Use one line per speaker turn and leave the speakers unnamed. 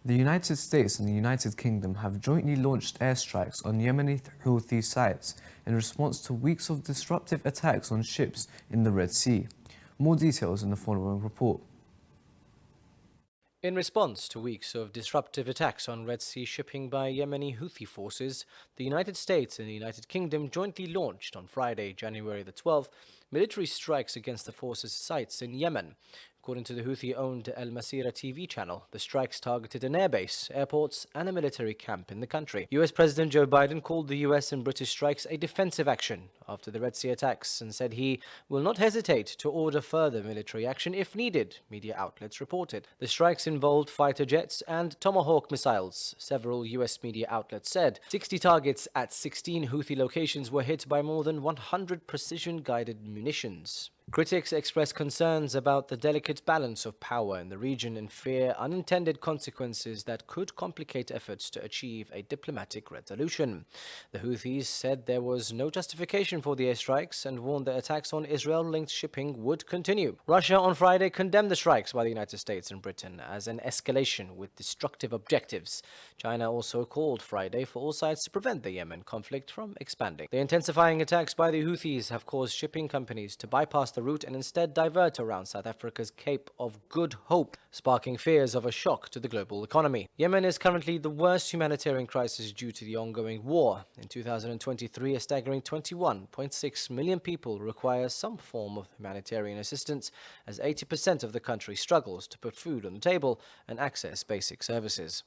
The United States and the United Kingdom have jointly launched airstrikes on Yemeni Houthi sites in response to weeks of disruptive attacks on ships in the Red Sea. More details in the following report.
In response to weeks of disruptive attacks on Red Sea shipping by Yemeni Houthi forces, the United States and the United Kingdom jointly launched on Friday, January the 12th, military strikes against the forces' sites in Yemen. According to the Houthi-owned Al Masirah TV channel, the strikes targeted an airbase, airports, and a military camp in the country. US President Joe Biden called the US and British strikes a defensive action after the Red Sea attacks and said he will not hesitate to order further military action if needed, media outlets reported. The strikes involved fighter jets and Tomahawk missiles, several US media outlets said. 60 targets at 16 Houthi locations were hit by more than 100 precision-guided munitions. Critics express concerns about the delicate balance of power in the region and fear unintended consequences that could complicate efforts to achieve a diplomatic resolution. The Houthis said there was no justification for the airstrikes and warned that attacks on Israel-linked shipping would continue. Russia on Friday condemned the strikes by the United States and Britain as an escalation with destructive objectives. China also called Friday for all sides to prevent the Yemen conflict from expanding. The intensifying attacks by the Houthis have caused shipping companies to bypass the route and instead divert around South Africa's Cape of Good Hope, sparking fears of a shock to the global economy. Yemen is currently the worst humanitarian crisis due to the ongoing war. In 2023, a staggering 21.6 million people require some form of humanitarian assistance, as 80% of the country struggles to put food on the table and access basic services.